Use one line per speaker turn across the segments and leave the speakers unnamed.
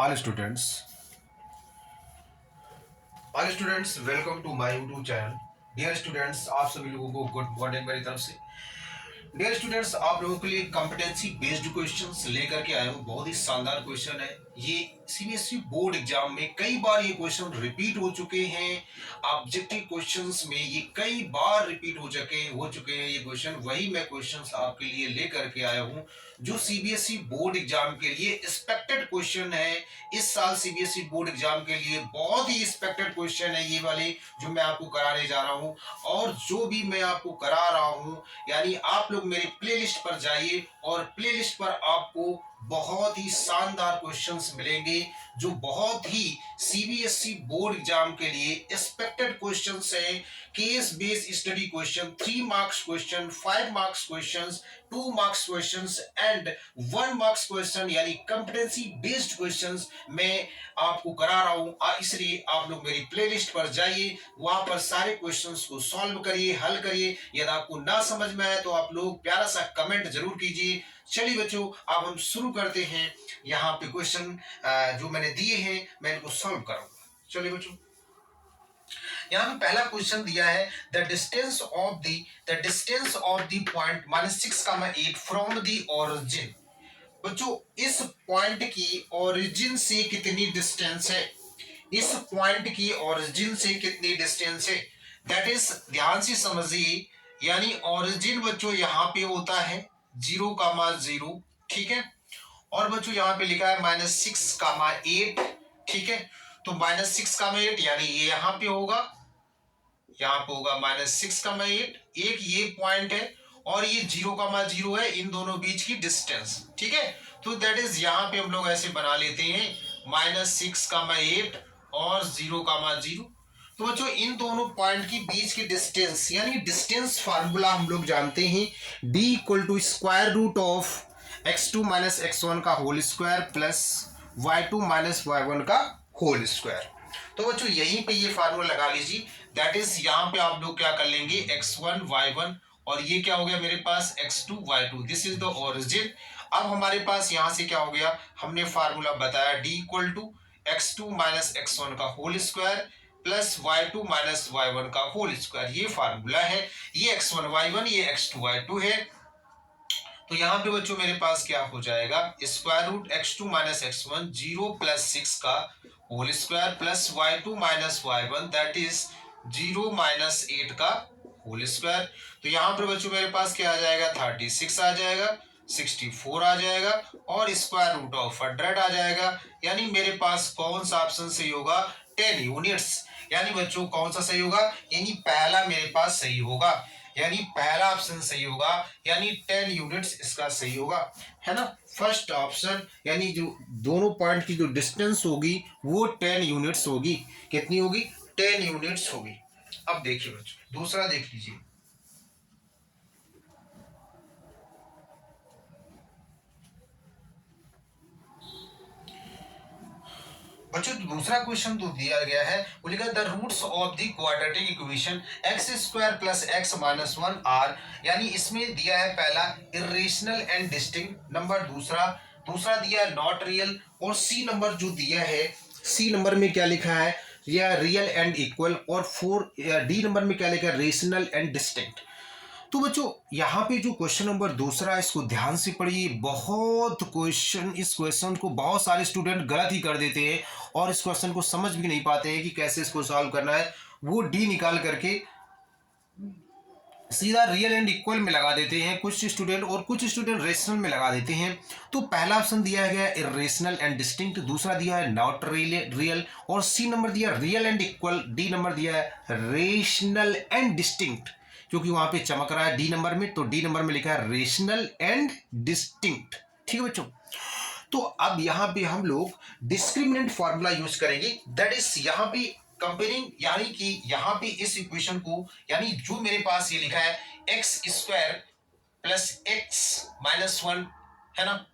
All students all students welcome to my YouTube channel. Dear students, आप सभी लोगों को गुड मॉर्निंग मेरी तरफ से। डियर स्टूडेंट्स, आप लोगों के लिए कॉम्पिटेंसी बेस्ड क्वेश्चंस लेकर के आया हूँ। बहुत ही शानदार क्वेश्चन है ये। सीबीएसई बोर्ड एग्जाम में कई बार ये क्वेश्चन रिपीट हो चुके हैं। ऑब्जेक्टिव क्वेश्चंस में ये कई बार रिपीट हो चुके हैं ये क्वेश्चन। वही मैं क्वेश्चंस आपके लिए लेकर के आया हूँ जो सीबीएसई बोर्ड एग्जाम के लिए एक्सपेक्टेड क्वेश्चन है। इस साल सीबीएसई बोर्ड एग्जाम के लिए बहुत ही एक्सपेक्टेड क्वेश्चन है ये वाले जो मैं आपको कराने जा रहा हूँ। और जो भी मैं आपको करा रहा हूँ, यानी आप लोग मेरे प्लेलिस्ट पर जाइए और प्लेलिस्ट पर आपको बहुत ही शानदार क्वेश्चंस मिलेंगे जो बहुत ही सीबीएसई बोर्ड एग्जाम के लिए एक्सपेक्टेड क्वेश्चंस हैं। Case based study question, 3 marks question, 5 marks questions, 2 marks questions and 1 marks question, यानी कॉम्पिटेंसी बेस्ड क्वेश्चंस मैं आपको करा रहा हूं। इसलिए आप लोग मेरी प्लेलिस्ट पर जाइए, वहां पर सारे क्वेश्चंस को सॉल्व करिए, हल करिए। यदि आपको ना समझ में आए तो आप लोग प्यारा सा कमेंट जरूर कीजिए। चलिए बच्चों, अब हम शुरू करते हैं। यहाँ पे क्वेश्चन जो मैंने दिए हैं मैं इनको सॉल्व करूंगा। चलिए बच्चों, यहाँ पे पहला क्वेश्चन दिया है the distance of the point -6, 8 from the origin. बच्चों, इस पॉइंट की ओरिजिन से कितनी डिस्टेंस है? इस पॉइंट की ओरिजिन से कितनी डिस्टेंस है? दैट इज, ध्यान से समझिए, यानी ओरिजिन बच्चों यहाँ पे होता है 0,0, ठीक है। और बच्चों यहाँ पे लिखा है -6,8, ठीक है। तो -6,8 यानी ये यहाँ पे होगा, -6,8। एक ये पॉइंट है और ये 0,0 है, इन दोनों बीच की डिस्टेंस, ठीक है। तो दैट इज यहाँ पे हम लोग ऐसे बना लेते हैं -6,8 और 0,0। तो बच्चों इन दोनों पॉइंट की बीच की डिस्टेंस, यानी डिस्टेंस फार्मूला हम लोग जानते हैं, d = √(x2 - x1) का whole square plus y2 - y1 का होल स्क्वायर। तो बच्चों यहीं पे ये फार्मूला लगा लीजिए। दैट इज, यहाँ पे आप लोग क्या कर लेंगे, x1 y1 और ये क्या हो गया मेरे पास x2 y2। This is the origin. अब हमारे पास यहाँ से क्या हो गया, हमने फार्मूला बताया d = x2 - x1 का whole square plus y2 - y1 का होल स्क्वायर। ये फार्मूला है, ये x1 y1, ये x2 y2 है। तो यहाँ पे बच्चों मेरे पास क्या हो जाएगा, √(x2 - x1) 0 + 6 का whole square plus y2 - y1 that is 0 - 8 का होल स्क्वायर। तो यहाँ पर बच्चों मेरे पास क्या आ जाएगा, 36 आ जाएगा, 64 आ जाएगा और √100 आ जाएगा। यानी मेरे पास कौन सा ऑप्शन सही होगा, 10 यूनिट्स। यानी बच्चों कौन सा सही होगा, यानी पहला मेरे पास सही होगा, यानी पहला ऑप्शन सही होगा, यानी 10 यूनिट्स इसका सही होगा, है ना। फर्स्ट ऑप्शन, यानी जो दोनों पॉइंट की जो डिस्टेंस होगी वो 10 यूनिट्स होगी। कितनी होगी, 10 यूनिट्स होगी। अब देखिए बच्चों, दूसरा देख लीजिए। बच्चों दूसरा क्वेश्चन तो दिया गया है, वो लिखा the roots of the quadratic equation x² + x - 1 are. यानी इसमें दिया है पहला इरेशनल एंड डिस्टिंक्ट, नंबर दूसरा दिया है नॉट रियल, और सी नंबर जो दिया है, सी नंबर में क्या लिखा है, या रियल एंड इक्वल, और डी नंबर में क्या लिखा है, रेशनल एंड डिस्टिंक्ट। तो बच्चों यहाँ पे जो क्वेश्चन नंबर दूसरा है इसको ध्यान से पढ़िए। इस क्वेश्चन को बहुत सारे स्टूडेंट गलत ही कर देते हैं और इस क्वेश्चन को समझ भी नहीं पाते हैं कि कैसे इसको सॉल्व करना है। वो डी निकाल करके सीधा रियल एंड इक्वल में लगा देते हैं कुछ स्टूडेंट, और कुछ स्टूडेंट रेशनल में लगा देते हैं। तो पहला ऑप्शन दिया गया है इरेशनल एंड डिस्टिंक्ट, दूसरा दिया है नॉट रियल, और सी नंबर दिया real and equal, D number दिया है रेशनल एंड डिस्टिंक्ट। क्योंकि वहां पे चमक रहा है डी नंबर में, तो डी नंबर में लिखा है रेशनल एंड डिस्टिंक्ट, ठीक है बच्चों। तो अब यहां पे हम लोग डिस्क्रिमिनेंट फॉर्मूला यूज करेंगे, दैट इज यहां पे कंपेयरिंग, यानी कि यहां पे इस इक्वेशन को, यानी जो मेरे पास ये लिखा है x² + x - 1, है ना,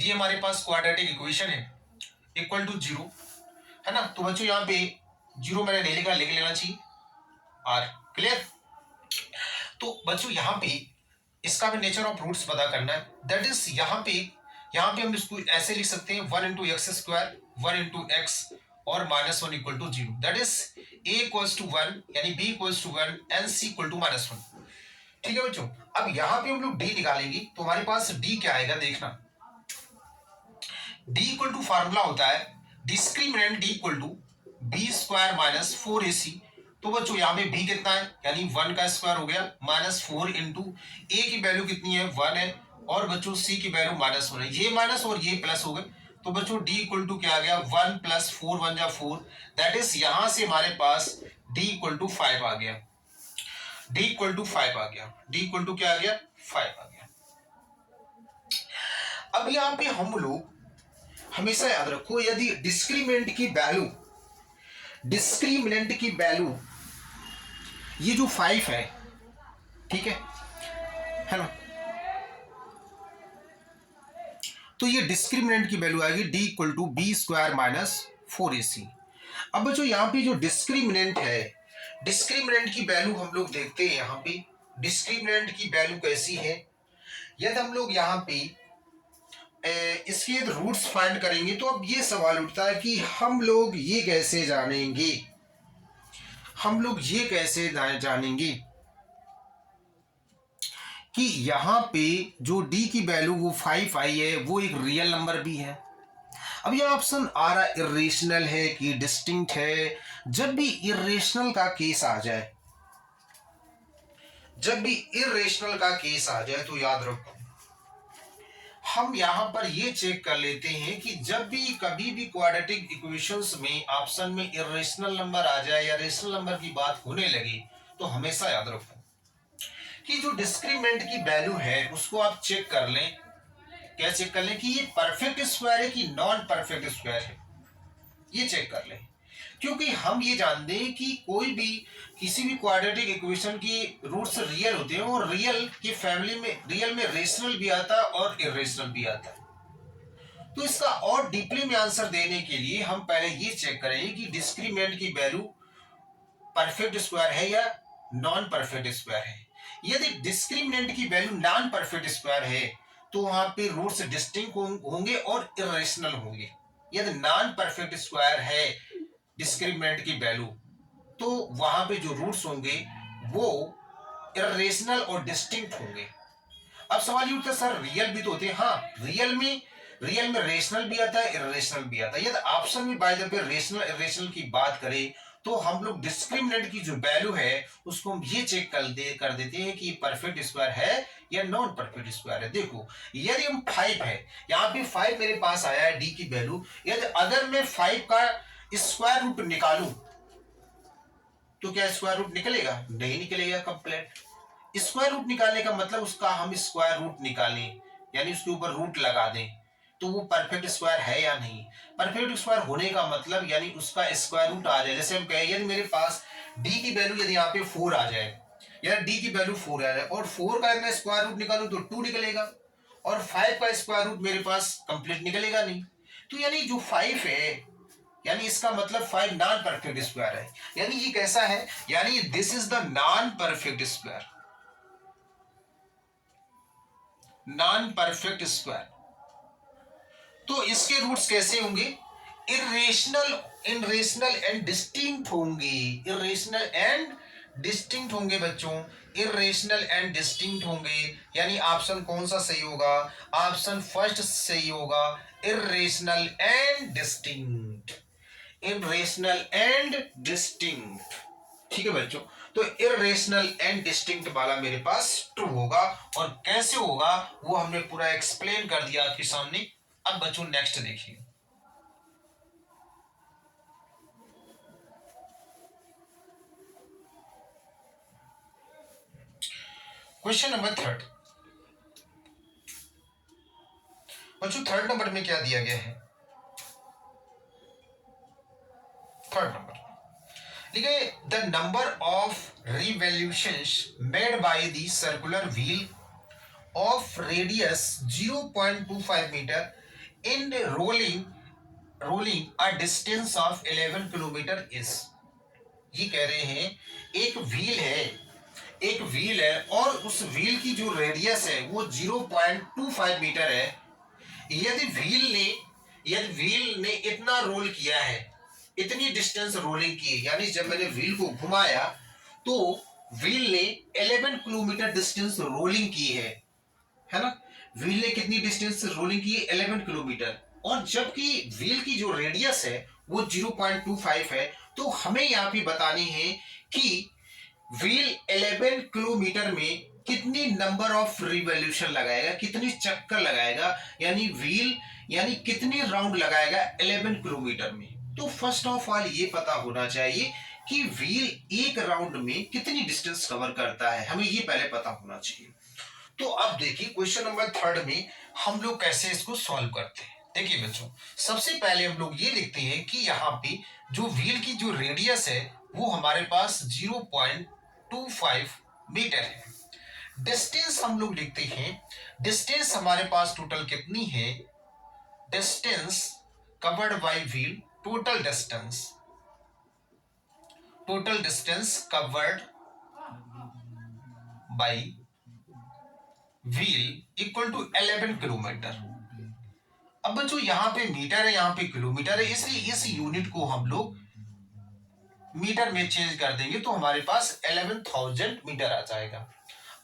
ये हमारे पास क्वाड्रेटिक इक्वेशन है, इक्वल टू 0, है ना। तो बच्चों यहाँ पे 0 मैंने नहीं लिखा, लिख लेना चाहिए r, क्लियर। तो बच्चों यहाँ पे इसका भी नेचर ऑफ रूट्स पता करना है, दैट इज यहाँ पे यहाँ पे हम इसको ऐसे लिख सकते हैं 1 into x square 1 into x और -1 equal to 0, that is a equals to 1 यानी b equals to 1 and c equal to -1। ठीक है बच्चों, अब यहाँ पे हम लोग d निकालेंगे तो हमारे पास d क्या आएगा देखना। d इक्वल टू फार्मूला होता है discriminant d equal to b square minus 4ac। तो बच्चों यहाँ पे b कितना है यानी 1 का स्क्वायर हो गया -4 इंटू a की वैल्यू कितनी है 1 है और बच्चों c की वैल्यू -1 है, ये माइनस और ये प्लस हो गए। तो बच्चों d इक्वल टू क्या आ गया 1 प्लस 4 1 जा 4, दैट इज यहां से हमारे पास d इक्वल टू 5 आ गया, d इक्वल टू 5 आ गया, d इक्वल टू क्या आ गया 5 आ गया। अब यहाँ पे हम लोग हमेशा याद रखो यदि डिस्क्रिमिनेंट की वैल्यू ये जो 5 है, ठीक है ना, तो ये डिस्क्रिमिनेंट की वैल्यू आएगी d equal to b square minus 4ac। अब बच्चों यहाँ पे जो डिस्क्रिमिनेंट है, डिस्क्रिमिनेंट की वैल्यू हम लोग देखते हैं यहाँ पे डिस्क्रिमिनेंट की वैल्यू कैसी है। यदि हम लोग यहाँ पे इसके रूट्स फाइंड करेंगे तो अब ये सवाल उठता है कि हम लोग ये कैसे जानेंगे कि यहाँ पे जो d की वैल्यू वो 5 आई है वो एक रियल नंबर भी है। अब ये ऑप्शन आ रहा है इरेशनल है कि डिस्टिंक्ट है। जब भी इरेशनल का केस आ जाए तो याद रखो हम यहां पर ये चेक कर लेते हैं कि जब भी कभी भी क्वाड्रेटिक इक्वेशंस में ऑप्शन में इरेशनल नंबर आ जाए या रेशनल नंबर की बात होने लगे तो हमेशा याद रखो कि जो डिस्क्रिमिनेंट की वैल्यू है उसको आप चेक कर लें। क्या चेक कर लें कि ये परफेक्ट स्क्वायर है कि नॉन परफेक्ट स्क्वायर है, ये चेक कर लें। क्योंकि हम ये जानते हैं कि कोई भी किसी भी क्वाड्रेटिक इक्वेशन की रूट्स रियल होते हैं और रियल की फैमिली में रियल में रेशनल भी आता है और इरेशनल भी आता है। तो इसका और डीपली में आंसर देने के लिए हम पहले ये चेक करेंगे कि डिस्क्रिमिनेंट की वैल्यू परफेक्ट स्क्वायर है या नॉन परफेक्ट स्क्वायर है। यदि डिस्क्रिमिनेंट की वैल्यू नॉन परफेक्ट स्क्वायर है तो वहां पे रूट्स डिस्टिंक्ट होंगे और इरेशनल होंगे। यदि नॉन परफेक्ट स्क्वायर है डिस्क्रिमिनेंट की वैल्यू तो वहां पे जो रूट्स होंगे वो इरेशनल और डिस्टिंक्ट होंगे। अब सवाल ये उठता है सर रियल भी तो होते हैं। हाँ, रियल में रेशनल भी आता है इरेशनल भी आता है। यदि ऑप्शन में by the way rational irrational की बात करें तो हम लोग डिस्क्रिमिनेंट की जो वैल्यू है उसको हम ये चेक कर देते हैं कि परफेक्ट स्क्वायर है या नॉन परफेक्ट स्क्वायर है। देखो यदि हम 5 है, यहाँ पे 5 मेरे पास आया है डी की वैल्यू, यदि अगर मैं 5 का स्क्वायर रूट निकालूं तो क्या स्क्वायर रूट निकलेगा? नहीं निकलेगा। कंप्लीट स्क्वायर रूट निकालने का मतलब उसका हम स्क्वायर रूट निकालें यानी उसके ऊपर रूट लगा दें तो वो परफेक्ट स्क्वायर है या नहीं। परफेक्ट स्क्वायर होने का मतलब यानी उसका स्क्वायर रूट आ जाए। जैसे हम कहें यदि मेरे पास d की वैल्यू यदि यहाँ पे 4 आ जाए या d की वैल्यू 4 आ जाए और 4 का मैं स्क्वायर रूट निकालूं तो 2 निकलेगा और 5 का स्क्वायर रूट मेरे पास कंप्लीट निकलेगा नहीं। तो यानी जो 5 है यानी इसका मतलब 5 नॉन परफेक्ट स्क्वायर है। यानी ये कैसा है, यानी this is the non perfect square, non perfect square. तो इसके रूट्स कैसे होंगे? इरेशनल एंड डिस्टिंक्ट होंगे। इरेशनल एंड डिस्टिंक्ट होंगे बच्चों, इरेशनल एंड डिस्टिंक्ट होंगे। यानी ऑप्शन कौन सा सही होगा? ऑप्शन फर्स्ट सही होगा, irrational and distinct, irrational and distinct. ठीक है बच्चों, तो इरेशनल एंड डिस्टिंक्ट वाला मेरे पास ट्रू होगा। और कैसे होगा वो हमने पूरा एक्सप्लेन कर दिया आपके सामने। अब बच्चों नेक्स्ट देखिए, क्वेश्चन नंबर 3। बच्चों 3rd नंबर में क्या दिया गया है? 3rd नंबर देखिए, the number of revolutions made by the circular wheel of radius 0.25 metre in rolling a distance of 11 kilometre is. ये कह रहे हैं एक व्हील है और उस व्हील की जो रेडियस है वो 0.25 मीटर है। यदि व्हील ने इतना रोल किया है, इतनी डिस्टेंस रोलिंग की है, यानी जब मैंने व्हील को घुमाया तो व्हील ने 11 किलोमीटर डिस्टेंस रोलिंग की है ना। व्हील ने कितनी डिस्टेंस रोलिंग की है? 11 किलोमीटर। और जबकि व्हील की जो रेडियस है वो 0.25 है, तो हमें यहाँ पे बतानी है कि व्हील 11 किलोमीटर में कितनी नंबर ऑफ रिवॉल्यूशन लगाएगा, कितनी चक्कर लगाएगा, यानी कितनी राउंड लगाएगा 11 किलोमीटर में। तो फर्स्ट ऑफ ऑल ये पता होना चाहिए कि व्हील एक राउंड में कितनी डिस्टेंस कवर करता है, हमें ये पहले पता होना चाहिए। तो अब देखिए क्वेश्चन नंबर 3 में हम लोग कैसे इसको सॉल्व करते हैं। देखिए बच्चों, सबसे पहले हम लोग ये लिखते हैं कि यहाँ पे जो व्हील की जो रेडियस है वो हमारे पास 0.25 मीटर है। डिस्टेंस हम लोग लिखते हैं, डिस्टेंस हमारे पास टोटल कितनी है? Distance covered by wheel, total distance covered by wheel equal to 11 kilometre. अब बच्चों यहाँ पे मीटर है, यहाँ पे किलोमीटर है, इसलिए इस यूनिट को हम लोग मीटर में चेंज कर देंगे तो हमारे पास 11,000 मीटर आ जाएगा।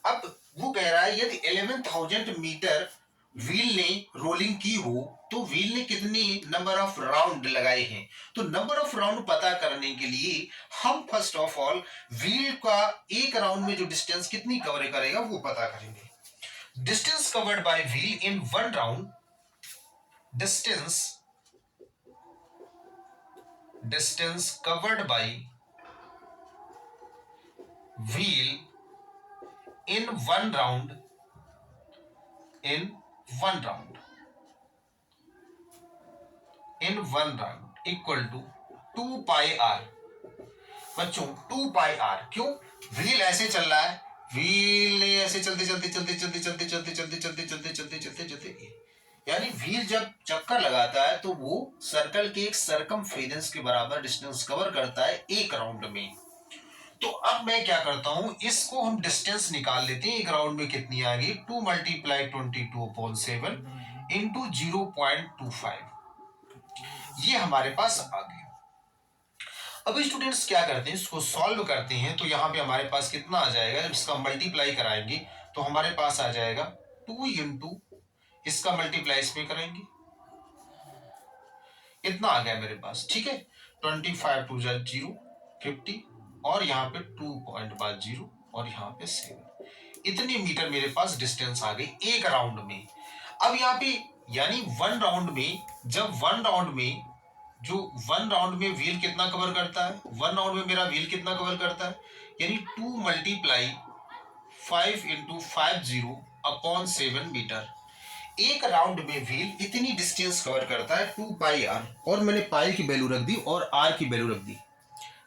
अब वो कह रहा है यदि 11,000 मीटर व्हील ने रोलिंग की हो तो व्हील ने कितनी नंबर ऑफ राउंड लगाए हैं। तो नंबर ऑफ राउंड पता करने के लिए हम फर्स्ट ऑफ ऑल व्हील का एक राउंड में जो डिस्टेंस कितनी कवर करेगा वो पता करेंगे। Distance covered by wheel in one round, distance covered by wheel in one round equal to 2 pi r। बच्चों 2 pi r क्यों? व्हील ऐसे चल रहा है, व्हील ऐसे चलते यानी व्हील जब चक्कर लगाता है तो वो सर्कल के एक सरकमफेरेंस के बराबर डिस्टेंस कवर करता है एक राउंड में। तो अब मैं क्या करता हूं, इसको हम डिस्टेंस निकाल लेते हैं। एक राउंड में कितनी आ गई? 2 × 22/7 इंटू 0.25, ये हमारे पास आ गया। अब स्टूडेंट्स क्या करते हैं, इसको सॉल्व करते हैं तो यहाँ पे हमारे पास कितना आ जाएगा? जब इसका मल्टीप्लाई कराएंगे तो हमारे पास आ जाएगा 2 इंटू इसका मल्टीप्लाई इसमें करेंगे, इतना आ गया मेरे पास। ठीक है, 25 2 0 50 और यहाँ पे 2.50 और यहाँ पे 7, इतनी मीटर मेरे पास डिस्टेंस आ गई एक राउंड में। अब यहाँ पे यानी वन राउंड में व्हील कितना कवर करता है? वन राउंड में मेरा व्हील कितना कवर करता है? यानी 2 × 5 × 50/7 मीटर। एक राउंड में व्हील इतनी डिस्टेंस कवर करता है 2 पाई r, और मैंने पाई की वैल्यू रख दी और r की वैल्यू रख दी।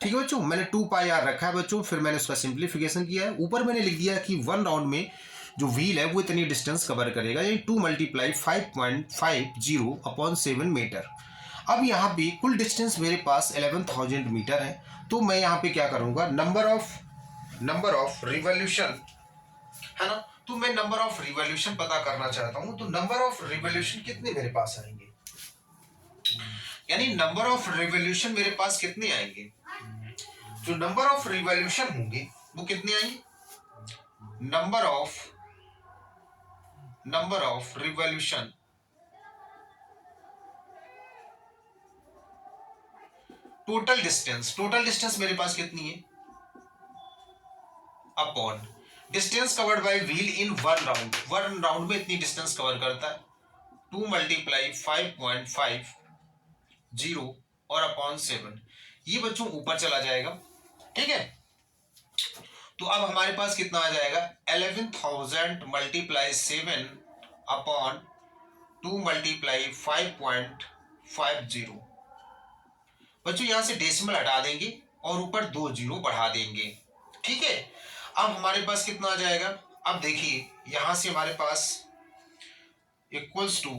ठीक है बच्चों, मैंने 2 पाई r रखा है बच्चों, फिर मैंने उसका सिंप्लीफिकेशन किया है। ऊपर मैंने लिख दिया कि वन राउंड में जो व्हील है वो इतनी डिस्टेंस कवर करेगा, यानी 2 × 5.50/7 मीटर। अब यहाँ पे कुल डिस्टेंस मेरे पास 11,000 मीटर है, तो मैं यहाँ पे क्या करूँगा, नंबर ऑफ रिवॉल्यूशन है ना, तो मैं नंबर ऑफ रिवॉल्यूशन पता करना चाहता हूं। तो नंबर ऑफ रिवॉल्यूशन कितने मेरे पास आएंगे, यानी नंबर ऑफ रिवॉल्यूशन मेरे पास कितने आएंगे? जो नंबर ऑफ रिवॉल्यूशन होंगे वो कितने आएंगे? Number of revolution total distance मेरे पास कितनी है? Upon distance covered by wheel in one round में इतनी डिस्टेंस कवर करता है, 2 × 5.50 और अपॉन 7, ये बच्चों ऊपर चला जाएगा। ठीक है, तो अब हमारे पास कितना आ जाएगा? 11,000 × 7 अपॉन 2 × 5.50। बच्चों यहां से डेसिमल हटा देंगे और ऊपर 2 0 बढ़ा देंगे। ठीक है, अब हमारे पास कितना आ जाएगा? अब देखिए यहां से हमारे पास इक्वल्स टू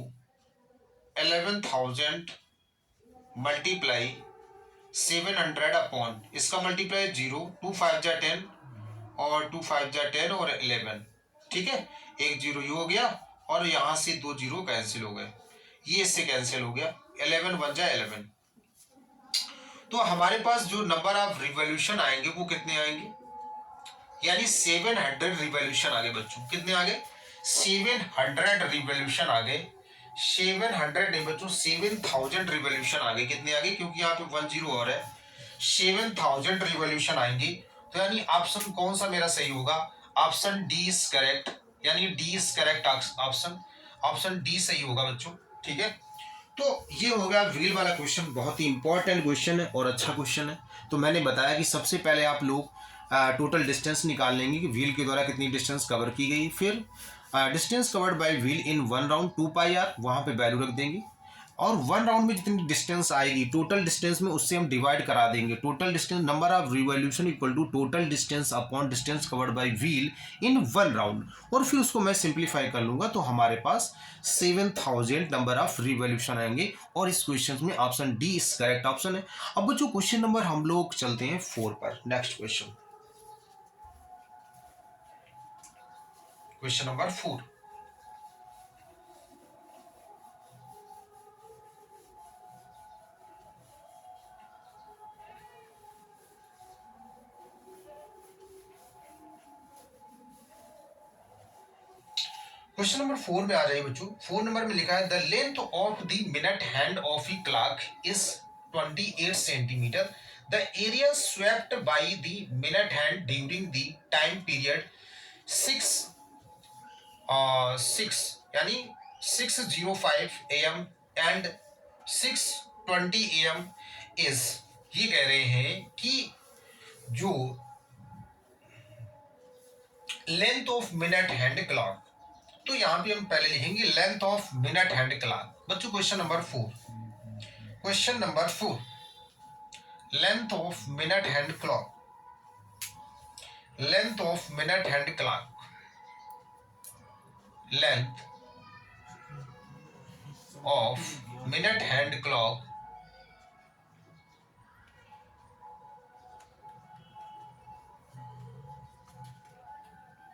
11,000 × 700 अपॉन इसका मल्टीप्लाई 0, 2 5 जा 10 और 2 5 जा 10 और 11। ठीक है, एक 0 ये हो गया और यहां से 2 0 कैंसिल हो गए। ये इससे कैंसिल हो गया, 11 बन जाए 11। तो हमारे पास जो नंबर ऑफ रिवॉल्यूशन आएंगे वो कितने आएंगे, यानी 700 रिवॉल्यूशन आ गए बच्चों। कितने आ गए, 700 रिवॉल्यूशन आ गए। 700 नहीं बच्चों, 7000 रिवॉल्यूशन आ गए। कितने आ गए, क्योंकि यहाँ पे 10 और है, 7000 रिवॉल्यूशन आएंगे। तो यानी ऑप्शन कौन सा मेरा सही होगा, ऑप्शन डी इज करेक्ट, यानी D is correct option, option D सही होगा बच्चों। ठीक है, तो ये हो गया व्हील वाला क्वेश्चन, बहुत ही इंपॉर्टेंट क्वेश्चन है और अच्छा क्वेश्चन है। तो मैंने बताया कि सबसे पहले आप लोग टोटल डिस्टेंस निकाल लेंगे कि व्हील के द्वारा कितनी डिस्टेंस कवर की गई, फिर distance covered by wheel in 1 round 2πr, वहाँ पे वैल्यू रख देंगे, और 1 राउंड में जितनी डिस्टेंस आएगी टोटल डिस्टेंस में उससे हम डिवाइड करा देंगे। Total distance number of revolution equal to total distance upon distance covered by wheel in 1 round, और फिर उसको मैं सिंप्लीफाई कर लूंगा तो हमारे पास 7000 नंबर ऑफ रिवॉल्यूशन आएंगे। और इस क्वेश्चन में option D is correct option है। अब जो क्वेश्चन नंबर हम लोग चलते हैं 4 पर, next question, question number 4। Question number 4 में आ जाइए बच्चों। 4 नंबर में लिखा है the length of the minute hand of a clock is 28 centimetre. The area swept by the minute hand during the time period 6 यानी 6:05 AM एंड 6:20 AM इज, ये कह रहे हैं कि जो length of minute hand clock, तो यहां पे हम पहले लिखेंगे length of minute hand clock. बच्चों question number 4, question number 4, length of minute hand clock, length of minute hand clock, length of minute hand clock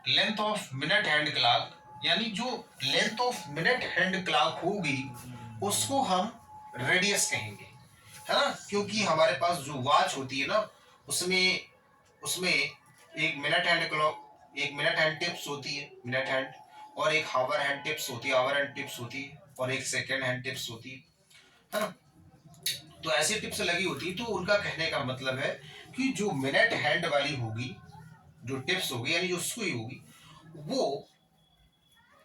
length of minute hand clock, यानी जो length of minute hand clock होगी उसको हम radius कहेंगे, है ना, क्योंकि हमारे पास जो वॉच होती है ना उसमें उसमें एक मिनट हैंड क्लॉक, एक मिनट हैंड टिप्स होती है मिनट हैंड, और एक हावर हैंड टिप्स होती है हावर हैंड टिप्स होती है, और एक सेकेंड हैंड टिप्स होती है ना। तो ऐसी टिप्स लगी होती है, तो उनका कहने का मतलब है कि जो मिनट हैंड वाली होगी, जो टिप्स होगी यानी जो सुई होगी, वो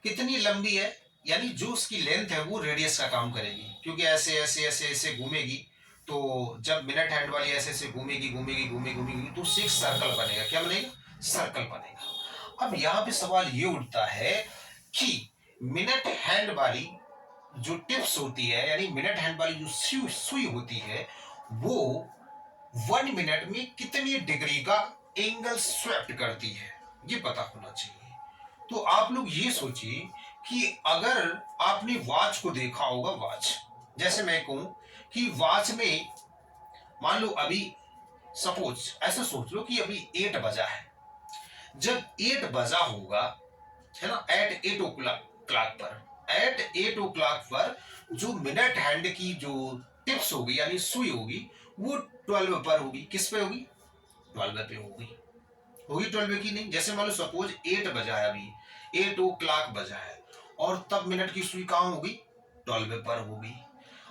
कितनी लंबी है, यानी जो उसकी लेंथ है वो रेडियस का काम करेगी, क्योंकि ऐसे ऐसे ऐसे ऐसे घूमेगी। तो जब मिनट हैंड वाली ऐसे ऐसे घूमेगी घूमेगी घूमेगी घूमेगी तो 6 सर्कल बनेगा। क्या बनेगा, सर्कल बनेगा। अब यहाँ पे सवाल ये उठता है कि मिनट हैंड वाली जो टिप्स होती है, यानी मिनट हैंड वाली जो सुई होती है, वो 1 मिनट में कितनी डिग्री का एंगल स्वेप्ट करती है, ये पता होना चाहिए। तो आप लोग ये सोचिए कि अगर आपने वॉच को देखा होगा, वॉच, जैसे मैं कहूं कि वॉच में मान लो अभी सपोज ऐसा सोच लो कि अभी 8 बजा है, जब 8 बजा होगा, है ना, एट 8 ओ क्लॉक पर, एट 8 ओ क्लॉक पर जो मिनट हैंड की जो टिप्स होगी यानी सुई होगी वो 12 पर होगी। किस पे होगी, 12 पे होगी। होगी 12 की नहीं, जैसे मान लो सपोज 8 बजा है, अभी 8 ओ क्लॉक बजा है, और तब मिनट की सुई कहां होगी, 12 पर होगी।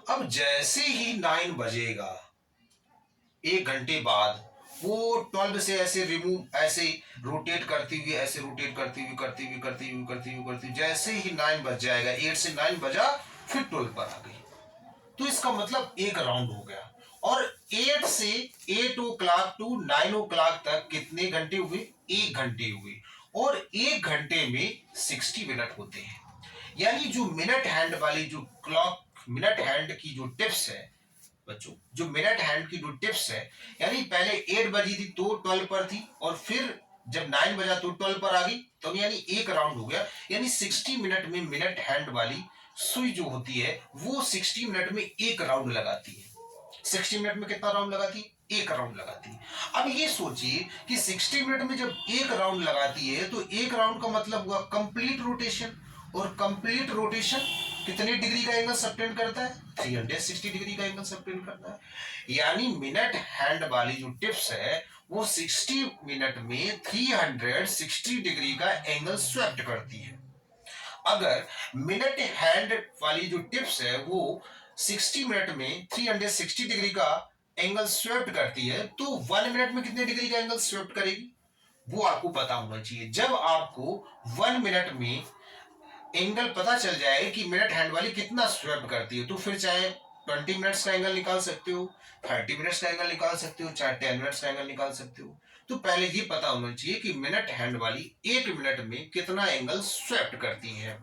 अब जैसे ही 9 बजेगा, 1 घंटे बाद, वो 12 से ऐसे रिमूव, ऐसे रोटेट करती हुई, ऐसे रोटेट करती हुई करती हुई करती हुई करती हुई करती हुई, जैसे ही 9 बज जाएगा, 8 से 9 बजा, फिर 12 पर आ गई। तो इसका मतलब एक राउंड हो गया। और 8 से 8 ओ क्लॉक टू 9 ओ क्लॉक तक कितने घंटे हुए, 1 घंटे हुए, और 1 घंटे में 60 मिनट होते हैं। यानी जो मिनट हैंड वाली जो क्लॉक, मिनट हैंड की जो टिप्स है बच्चों, जो मिनट हैंड की जो टिप्स है, यानी पहले 8 बजी थी तो 12 पर थी, और फिर जब 9 बजा तो 12 पर आ गई, तो यानी एक राउंड हो गया। यानी 60 मिनट में मिनट हैंड वाली सुई जो होती है वो 60 मिनट में एक राउंड लगाती है। 60 मिनट में कितना राउंड लगाती है, एक राउंड लगाती है। अब ये सोचिए कि 60 मिनट में जब एक राउंड लगाती है तो एक राउंड का मतलब हुआ कंप्लीट रोटेशन, और कंप्लीट रोटेशन कितने डिग्री का एंगल सबटेंड करता है? 360 डिग्री का एंगल सबटेंड करता है। यानी मिनट हैंड वाली जो टिप्स है वो 60 मिनट में 360 डिग्री का एंगल स्वेप्ट करती है। अगर मिनट हैंड वाली जो टिप्स है वो 60 मिनट में 360 डिग्री का एंगल स्वेप्ट करती है तो 1 मिनट में कितने डिग्री का एंगल स्वेप्ट करेगी वो आपको पता होना चाहिए। जब आपको 1 मिनट में एंगल पता चल जाए कि मिनट हैंड वाली कितना स्वेप्ट करती है तो फिर चाहे 20 मिनट्स का एंगल निकाल सकते हो, 30 मिनट्स का एंगल निकाल सकते हो, चाहे 10 मिनट्स का एंगल निकाल सकते हो। तो पहले ये पता होना चाहिए कि मिनट हैंड वाली 1 मिनट में कितना एंगल स्वेप्ट करती है।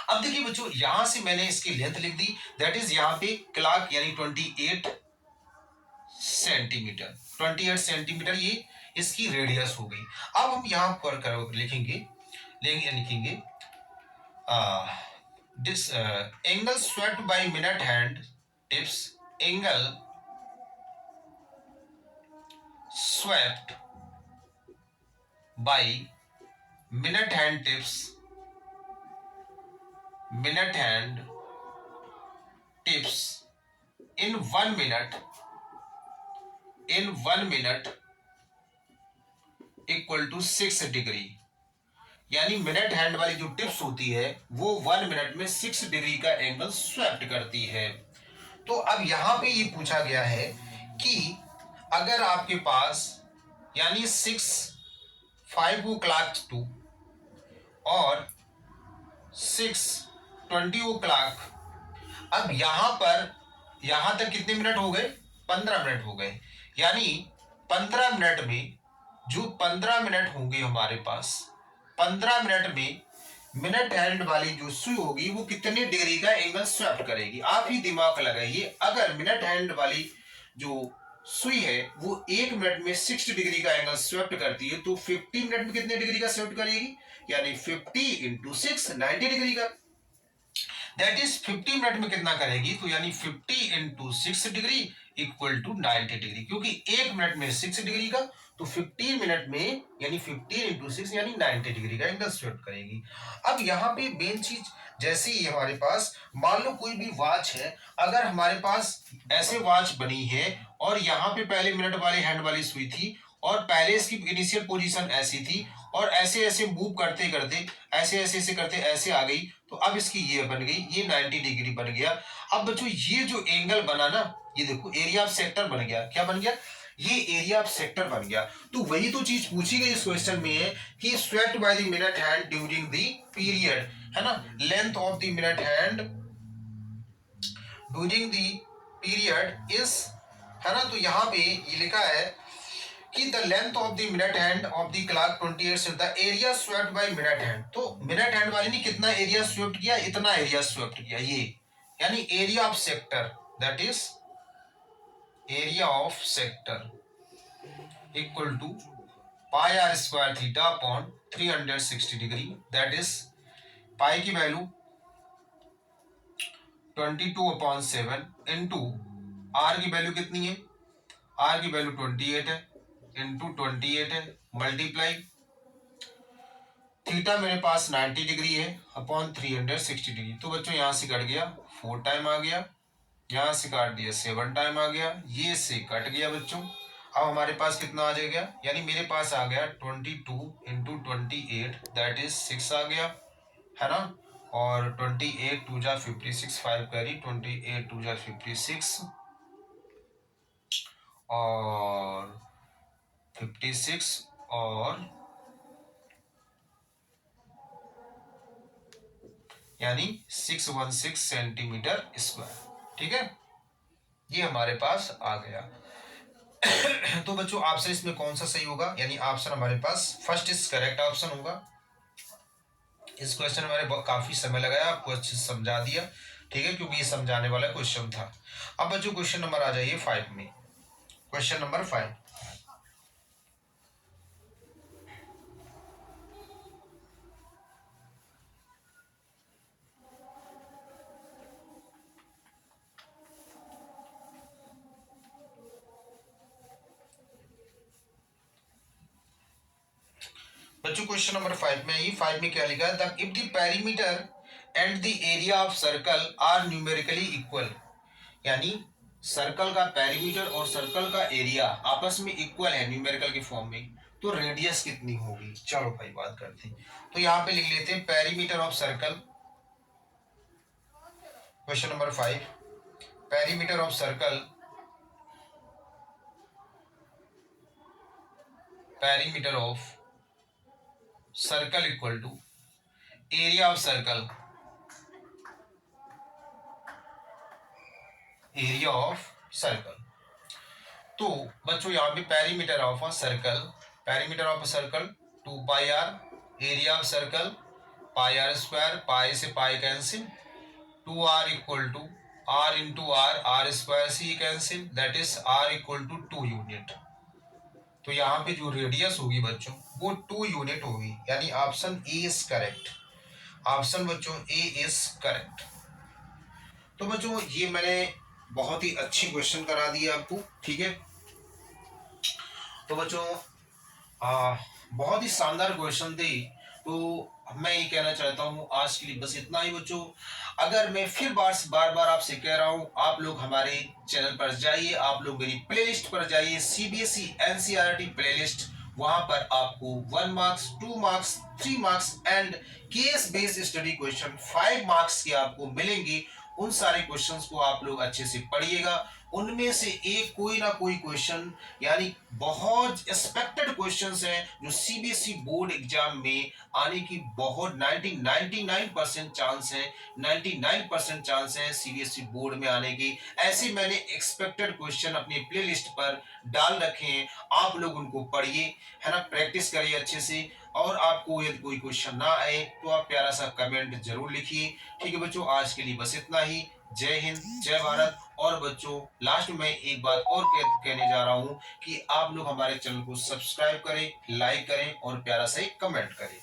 अब देखिए बच्चों, यहां से मैंने इसकी लेंथ लिख दी, दैट इज यहाँ पे क्लॉक यानी 28 सेंटीमीटर, 28 सेंटीमीटर ये इसकी रेडियस हो गई। अब हम यहाँ पर लिखेंगे लिखेंगे this angle swept by minute hand tips, angle swept by minute hand tips, minute hand tips in 1 minute, in 1 minute equal to 6 degree. यानी मिनट हैंड वाली जो टिप्स होती है वो 1 मिनट में 6 डिग्री का एंगल स्वेप्ट करती है। तो अब यहां पे ये पूछा गया है कि अगर आपके पास यानी 5 ओ क्लॉक 2 और 6:20 ओ क्लॉक, अब यहां पर यहां तक कितने मिनट हो गए? 15 मिनट हो गए। यानी 15 मिनट में जो 15 मिनट होंगे हमारे पास, 15 मिनट में मिनट हैंड वाली जो सुई होगी वो कितने डिग्री का एंगल स्वेप्ट करेगी। आप ही दिमाग लगाइए, अगर मिनट हैंड वाली जो सुई है वो 1 मिनट में 60 डिग्री का एंगल स्वेप्ट करती है तो 50 मिनट में कितने डिग्री का स्वेप्ट करेगी? यानी 50 इंटू 6 90 डिग्री का। दैट इज 50 मिनट में कितना करेगी? तो यानी 50 इंटू 6 डिग्री इक्वल टू 90 डिग्री, क्योंकि 1 मिनट में 6 डिग्री का तो 15 मिनट में यानी 15 इंटू 6 यानी 90 डिग्री का एंगल स्वेप्ट करेगी। अब यहाँ पे मेन चीज, जैसे ही हमारे पास मान लो कोई भी वॉच है, अगर हमारे पास ऐसे वॉच बनी है और यहाँ पे पहले मिनट वाली हैंड वाली सुई थी और पहले इसकी इनिशियल पोजीशन ऐसी थी और ऐसे ऐसे मूव करते करते ऐसे ऐसे ऐसे करते ऐसे आ गई तो अब इसकी ये बन गई, ये 90 डिग्री बन गया। अब बच्चों ये जो एंगल बना ना, ये देखो एरिया ऑफ सेक्टर बन गया। क्या बन गया? ये एरिया ऑफ सेक्टर बन गया। तो वही तो चीज पूछी गई इस क्वेश्चन में है कि swept by the minute hand during the period, है ना, length of the minute hand during the period is, है ना। तो यहाँ पे ये लिखा है कि the length of the minute hand of the clock 28 से the area swept by minute hand. तो मिनट हैंड वाली ने कितना एरिया स्वेप्ट किया? इतना एरिया स्वेप्ट किया, ये यानी area of sector, that is area of sector equal to pi are square theta upon 360 degree, that is pi की वैल्यू 22/7 इंटू आर की वैल्यू कितनी है? आर की वैल्यू 28 है, इंटू 28 है, मल्टीप्लाई थीटा मेरे पास 90 डिग्री है अपॉन 360 डिग्री। तो बच्चों यहां से कट गया 4 टाइम आ गया, यहां से काट दिया 7 टाइम आ गया, ये से कट गया बच्चों। अब हमारे पास कितना आ जाएगा? यानी मेरे पास आ गया 22 इंटू 28 दैट इज 6 आ गया, है ना। और 28 2 जा 56, 5 करी 28 2 जा 56 और 56 और यानी 616 सेंटीमीटर स्क्वायर। ठीक है, ये हमारे पास आ गया। तो बच्चों ऑप्शन इसमें कौन सा सही होगा? यानी ऑप्शन हमारे पास फर्स्ट इज करेक्ट ऑप्शन होगा। इस क्वेश्चन में हमारे काफी समय लगाया, आपको अच्छे से समझा दिया, ठीक है, क्योंकि ये समझाने वाला क्वेश्चन था। अब बच्चों क्वेश्चन नंबर आ जाइए 5 में। क्वेश्चन नंबर 5, बच्चों क्वेश्चन नंबर 5 में ही 5 में क्या लिखा है? If the perimeter and the area of circle are numerically equal, यानी सर्कल का पेरीमीटर और सर्कल का एरिया आपस में इक्वल है न्यूमेरिकल के फॉर्म में, तो रेडियस कितनी होगी। चलो भाई बात करते हैं। तो यहाँ पे लिख लेते हैं perimeter of circle, question number 5, perimeter of circle, perimeter of circle equal to area of circle, area of circle. तो बच्चों यहाँ पे perimeter of a circle, perimeter of a circle 2 pi R, area of circle pi are square, pi से pi cancel, 2r equal to r into R square से cancel, that is r equal to 2 unit. तो यहाँ पे जो radius होगी बच्चों वो 2 unit होगी, यानी option A is correct. Option बच्चों ए इज करेक्ट। तो बच्चों ये मैंने बहुत ही अच्छी क्वेश्चन करा दी आपको, ठीक है। तो बच्चों बहुत ही शानदार क्वेश्चन थे। तो मैं ये कहना चाहता हूँ आज के लिए बस इतना ही बच्चों। अगर मैं फिर बार बार आपसे कह रहा हूँ, आप लोग हमारे चैनल पर जाइए, आप लोग मेरी प्लेलिस्ट पर जाइए, सीबीएसई एनसीईआरटी प्लेलिस्ट, वहां पर आपको 1 marks 2 marks 3 marks and case based study question 5 marks के आपको मिलेंगे। उन सारे क्वेश्चंस को आप लोग अच्छे से पढ़िएगा, उनमें से एक कोई ना कोई क्वेश्चन, यानी बहुत एक्सपेक्टेड क्वेश्चंस हैं जो सीबीएसई बोर्ड एग्जाम में आने की बहुत 99% चांस है, 99% चांस है सीबीएसई बोर्ड में आने की। ऐसे मैंने एक्सपेक्टेड क्वेश्चन अपनी प्लेलिस्ट पर डाल रखे हैं, आप लोग उनको पढ़िए, है ना, प्रैक्टिस करिए अच्छे से। और आपको यदि कोई क्वेश्चन ना आए तो आप प्यारा सा कमेंट जरूर लिखिए, ठीक है बच्चों। आज के लिए बस इतना ही। जय हिंद, जय भारत। और बच्चों लास्ट में एक बात और कहने जा रहा हूं कि आप लोग हमारे चैनल को सब्सक्राइब करें, लाइक करें और प्यारा सा एक कमेंट करें।